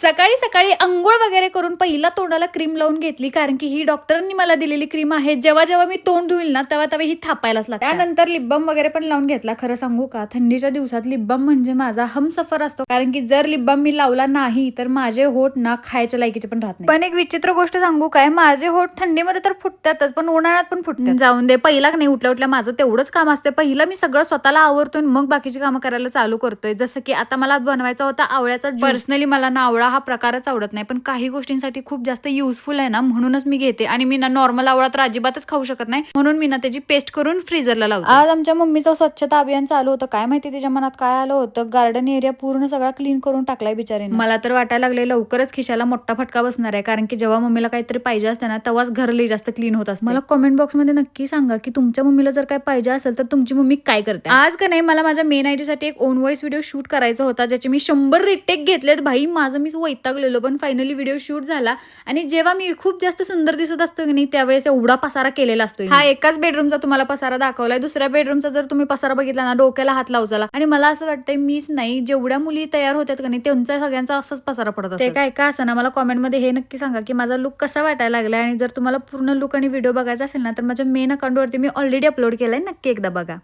सकाळी सकाळी अंघोळ वगैरे करून पहिला तोंडाला क्रीम लावून घेतली, कारण की ही डॉक्टरांनी मला दिलेली क्रीम आहे. जेव्हा जेव्हा मी तोंड धुईल ना, तेव्हा तेव्हा ही थापायलाच लागते. त्यानंतर लिप बाम वगैरे पण लावून घेतला. खरं सांगू का, थंडीच्या दिवसात लिप बाम म्हणजे माझा हमसफर असतो, कारण की जर लिप बाम मी लावला नाही तर माझे होठ ना खायच्या लायकीचे पण राहत नाही. पण एक विचित्र गोष्ट सांगू काय, माझे होठ थंडीमध्ये तर फुटतातच, पण उन्हाळ्यात पण फुटतात. जाऊन दे, पहिला नाही, उठल्या उठल्या माझं तेवढंच काम असते. पहिलं मी सगळं स्वतःला आवरतोय, मग बाकीची कामं करायला चालू करतोय. जसं की आता मला बनवायचा होता आवळ्याचा ज्यूस. पर्सनली मला ना आवळा हा प्रकारच आवडत नाही, पण काही गोष्टींसाठी खूप जास्त युजफुल आहे ना, म्हणूनच मी घेते. आणि मी ना नॉर्मल आवळा तर अजिबातच खाऊ शकत नाही, म्हणून मी ना त्याची पेस्ट करून फ्रीजरला लावते. आज आमच्या मम्मीचं स्वच्छता अभियान चालू होतं. काय माहिती तिच्या मनात काय आलं होतं, गार्डन एरिया पूर्ण सगळा क्लीन करून टाकलाय बिचारीने. मला तर वाटायला लागले लवकरच खिशाला मोठा फटका बसणार आहे, कारण की जेव्हा मम्मीला काहीतरी पाहिजे असते ना, तेव्हाच घर लई जास्त क्लीन होत असते. मला कमेंट बॉक्स मध्ये नक्की सांगा की तुमच्या मम्मीला जर काय पाहिजे असेल तर तुमची मम्मी काय करते. आज का नाही, मला माझ्या मेन आयडी साठी एक ओन व्हॉइस व्हिडिओ शूट करायचा होता, ज्याचे मी 100 रिटेक घेतलेत. भाई माझं मीच वैतागलेलो, पण फायनली व्हिडिओ शूट झाला. आणि जेव्हा मी खूप जास्त सुंदर दिसत असतो की नाही, त्यावेळेस एवढा पसारा केलेला असतो. हा एकाच बेडरूमचा तुम्हाला पसारा दाखवलाय. दुसऱ्या बेडरूमचा जर तुम्ही पसारा बघितला ना, डोक्याला हात लावचाला. आणि मला असं वाटतंय, मीच नाही, जेवढ्या मुली तयार होत्यात का नाही, त्यांचा सगळ्यांचा असंच पसारा पडत असतो. ते काय का असं ना, मला कॉमेंट मध्ये हे नक्की सांगा की माझा लुक कसा वाटायला लागलाय. आणि जर तुम्हाला पूर्ण लुक आणि व्हिडिओ बघायचा असेल ना, तर माझ्या मेन अकाउंटवरती मी ऑलरेडी अपलोड केलाय, नक्की एकदा बघा.